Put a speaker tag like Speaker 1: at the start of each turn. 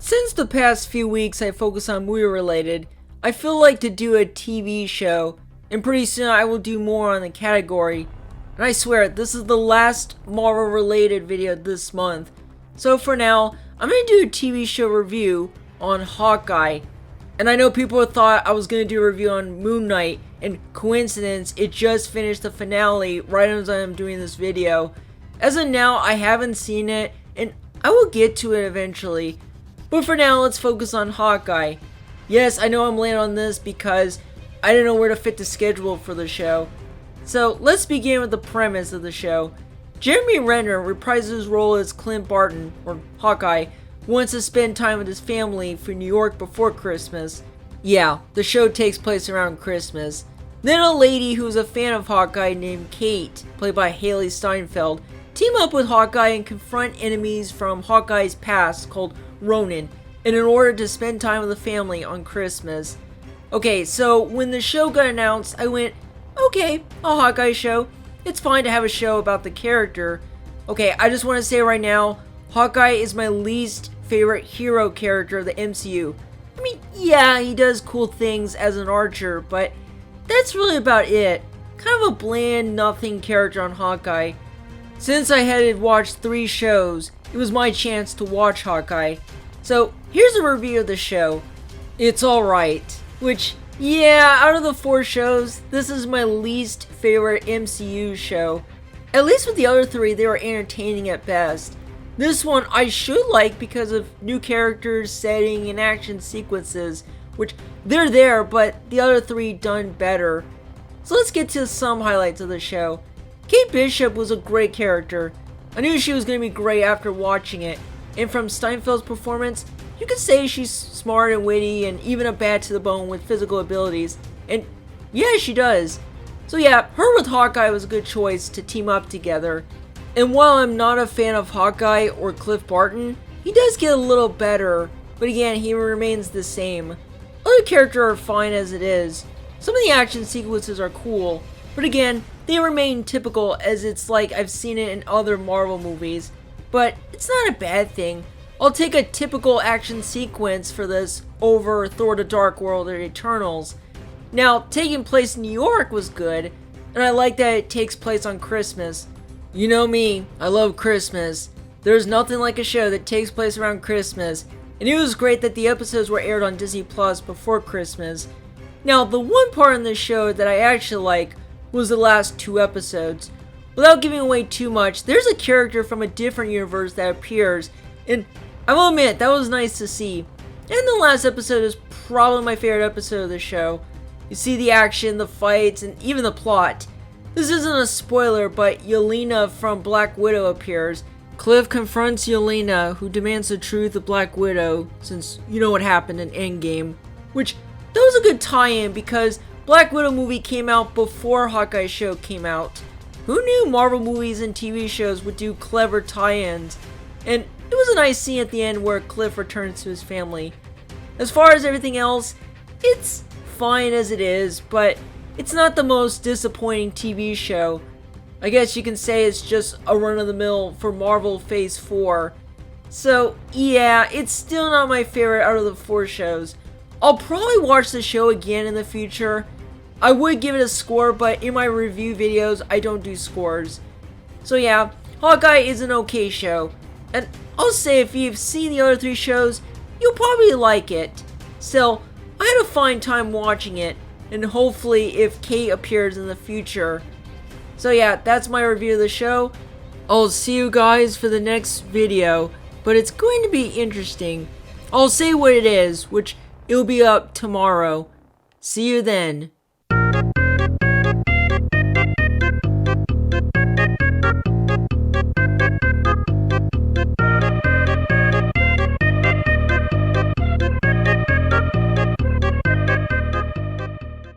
Speaker 1: Since the past few weeks I focus on movie related, I feel like to do a TV show, and pretty soon I will do more on the category. And I swear, this is the last Marvel related video this month. So for now, I'm going to do a TV show review on Hawkeye. And I know people thought I was going to do a review on Moon Knight, and coincidence, it just finished the finale right as I'm doing this video. As of now, I haven't seen it, and I will get to it eventually. But for now, let's focus on Hawkeye. Yes, I know I'm late on this because I didn't know where to fit the schedule for the show. So let's begin with the premise of the show. Jeremy Renner reprises his role as Clint Barton, or Hawkeye, wants to spend time with his family for New York before Christmas. Yeah, the show takes place around Christmas. Then a lady who's a fan of Hawkeye named Kate, played by Haley Steinfeld, team up with Hawkeye and confront enemies from Hawkeye's past called Ronin, and in order to spend time with the family on Christmas. Okay, so when the show got announced, I went, okay, a Hawkeye show. It's fine to have a show about the character. Okay, I just want to say right now, Hawkeye is my least favorite hero character of the MCU. I mean, yeah, he does cool things as an archer, but that's really about it. Kind of a bland, nothing character on Hawkeye. Since I had watched 3 shows, it was my chance to watch Hawkeye. So, here's a review of the show. It's alright. Which, yeah, out of the 4 shows, this is my least favorite MCU show. At least with the other 3, they were entertaining at best. This one I should like because of new characters, setting, and action sequences, which they're there, but the other 3 done better. So let's get to some highlights of the show. Kate Bishop was a great character. I knew she was going to be great after watching it, and from Steinfeld's performance, you could say she's smart and witty and even a bad to the bone with physical abilities, and yeah, she does. So yeah, her with Hawkeye was a good choice to team up together. And while I'm not a fan of Hawkeye or Cliff Barton, he does get a little better, but again, he remains the same. Other characters are fine as it is. Some of the action sequences are cool, but again, they remain typical as it's like I've seen it in other Marvel movies. But it's not a bad thing. I'll take a typical action sequence for this over Thor: The Dark World or Eternals. Now, taking place in New York was good, and I like that it takes place on Christmas. You know me, I love Christmas. There's nothing like a show that takes place around Christmas, and it was great that the episodes were aired on Disney Plus before Christmas. Now, the one part in the show that I actually like was the last 2 episodes. Without giving away too much, there's a character from a different universe that appears, and I will admit, that was nice to see. And the last episode is probably my favorite episode of the show. You see the action, the fights, and even the plot. This isn't a spoiler, but Yelena from Black Widow appears. Cliff confronts Yelena, who demands the truth of Black Widow, since you know what happened in Endgame. Which, that was a good tie-in because Black Widow movie came out before Hawkeye show came out. Who knew Marvel movies and TV shows would do clever tie-ins? And it was a nice scene at the end where Cliff returns to his family. As far as everything else, it's fine as it is, but it's not the most disappointing TV show. I guess you can say it's just a run-of-the-mill for Marvel Phase 4. So yeah, it's still not my favorite out of the 4 shows. I'll probably watch the show again in the future. I would give it a score, but in my review videos, I don't do scores. So yeah, Hawkeye is an okay show. And I'll say if you've seen the other 3 shows, you'll probably like it. Still, I had a fine time watching it, and hopefully if Kate appears in the future. So yeah, that's my review of the show. I'll see you guys for the next video, but it's going to be interesting. I'll say what it is, which it'll be up tomorrow. See you then.